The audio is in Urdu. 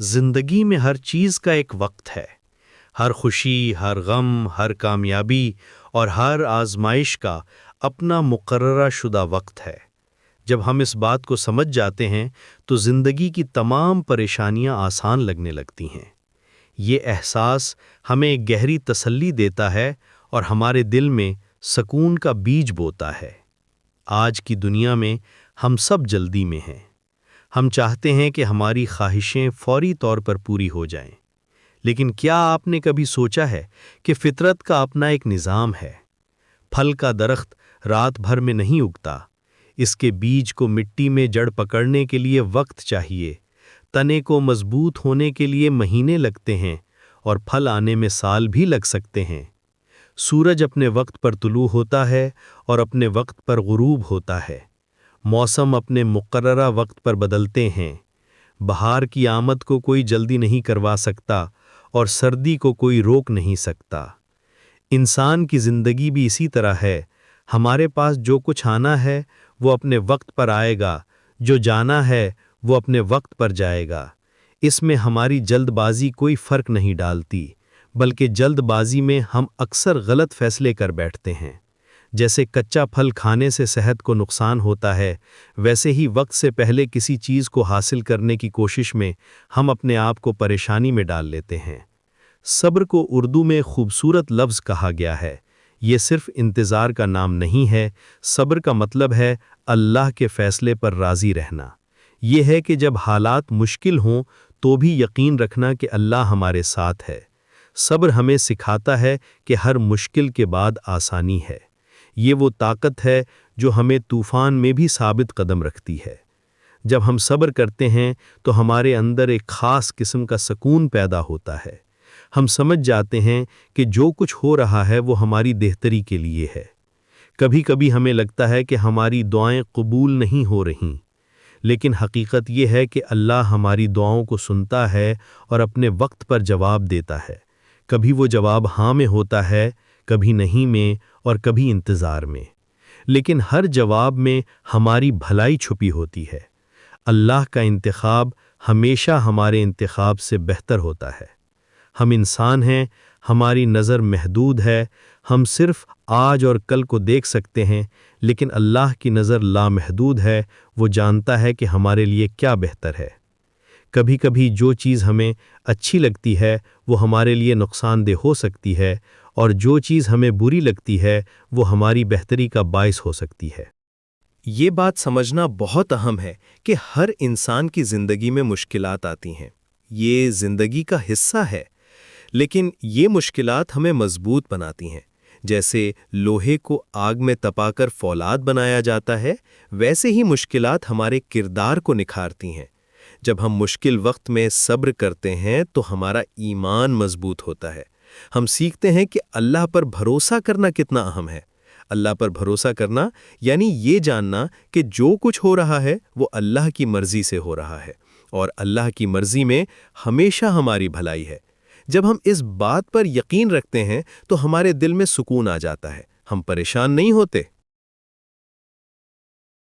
زندگی میں ہر چیز کا ایک وقت ہے۔ ہر خوشی، ہر غم، ہر کامیابی اور ہر آزمائش کا اپنا مقررہ شدہ وقت ہے۔ جب ہم اس بات کو سمجھ جاتے ہیں تو زندگی کی تمام پریشانیاں آسان لگنے لگتی ہیں۔ یہ احساس ہمیں ایک گہری تسلی دیتا ہے اور ہمارے دل میں سکون کا بیج بوتا ہے۔ آج کی دنیا میں ہم سب جلدی میں ہیں۔ ہم چاہتے ہیں کہ ہماری خواہشیں فوری طور پر پوری ہو جائیں، لیکن کیا آپ نے کبھی سوچا ہے کہ فطرت کا اپنا ایک نظام ہے؟ پھل کا درخت رات بھر میں نہیں اگتا۔ اس کے بیج کو مٹی میں جڑ پکڑنے کے لیے وقت چاہیے، تنے کو مضبوط ہونے کے لیے مہینے لگتے ہیں اور پھل آنے میں سال بھی لگ سکتے ہیں۔ سورج اپنے وقت پر طلوع ہوتا ہے اور اپنے وقت پر غروب ہوتا ہے۔ موسم اپنے مقررہ وقت پر بدلتے ہیں۔ بہار کی آمد کو کوئی جلدی نہیں کروا سکتا اور سردی کو کوئی روک نہیں سکتا۔ انسان کی زندگی بھی اسی طرح ہے۔ ہمارے پاس جو کچھ آنا ہے وہ اپنے وقت پر آئے گا، جو جانا ہے وہ اپنے وقت پر جائے گا۔ اس میں ہماری جلد بازی کوئی فرق نہیں ڈالتی، بلکہ جلد بازی میں ہم اکثر غلط فیصلے کر بیٹھتے ہیں۔ جیسے کچا پھل کھانے سے صحت کو نقصان ہوتا ہے، ویسے ہی وقت سے پہلے کسی چیز کو حاصل کرنے کی کوشش میں ہم اپنے آپ کو پریشانی میں ڈال لیتے ہیں۔ صبر کو اردو میں خوبصورت لفظ کہا گیا ہے۔ یہ صرف انتظار کا نام نہیں ہے۔ صبر کا مطلب ہے اللہ کے فیصلے پر راضی رہنا۔ یہ ہے کہ جب حالات مشکل ہوں تو بھی یقین رکھنا کہ اللہ ہمارے ساتھ ہے۔ صبر ہمیں سکھاتا ہے کہ ہر مشکل کے بعد آسانی ہے۔ یہ وہ طاقت ہے جو ہمیں طوفان میں بھی ثابت قدم رکھتی ہے۔ جب ہم صبر کرتے ہیں تو ہمارے اندر ایک خاص قسم کا سکون پیدا ہوتا ہے۔ ہم سمجھ جاتے ہیں کہ جو کچھ ہو رہا ہے وہ ہماری بہتری کے لیے ہے۔ کبھی کبھی ہمیں لگتا ہے کہ ہماری دعائیں قبول نہیں ہو رہیں، لیکن حقیقت یہ ہے کہ اللہ ہماری دعاؤں کو سنتا ہے اور اپنے وقت پر جواب دیتا ہے۔ کبھی وہ جواب ہاں میں ہوتا ہے، کبھی نہیں میں، اور کبھی انتظار میں، لیکن ہر جواب میں ہماری بھلائی چھپی ہوتی ہے۔ اللہ کا انتخاب ہمیشہ ہمارے انتخاب سے بہتر ہوتا ہے۔ ہم انسان ہیں، ہماری نظر محدود ہے، ہم صرف آج اور کل کو دیکھ سکتے ہیں، لیکن اللہ کی نظر لامحدود ہے۔ وہ جانتا ہے کہ ہمارے لیے کیا بہتر ہے۔ کبھی کبھی جو چیز ہمیں اچھی لگتی ہے وہ ہمارے لیے نقصان دہ ہو سکتی ہے، اور جو چیز ہمیں بری لگتی ہے وہ ہماری بہتری کا باعث ہو سکتی ہے۔ یہ بات سمجھنا بہت اہم ہے کہ ہر انسان کی زندگی میں مشکلات آتی ہیں۔ یہ زندگی کا حصہ ہے، لیکن یہ مشکلات ہمیں مضبوط بناتی ہیں۔ جیسے لوہے کو آگ میں تپا کر فولاد بنایا جاتا ہے، ویسے ہی مشکلات ہمارے کردار کو نکھارتی ہیں۔ جب ہم مشکل وقت میں صبر کرتے ہیں تو ہمارا ایمان مضبوط ہوتا ہے۔ ہم سیکھتے ہیں کہ اللہ پر بھروسہ کرنا کتنا اہم ہے۔ اللہ پر بھروسہ کرنا یعنی یہ جاننا کہ جو کچھ ہو رہا ہے وہ اللہ کی مرضی سے ہو رہا ہے، اور اللہ کی مرضی میں ہمیشہ ہماری بھلائی ہے۔ جب ہم اس بات پر یقین رکھتے ہیں تو ہمارے دل میں سکون آ جاتا ہے، ہم پریشان نہیں ہوتے۔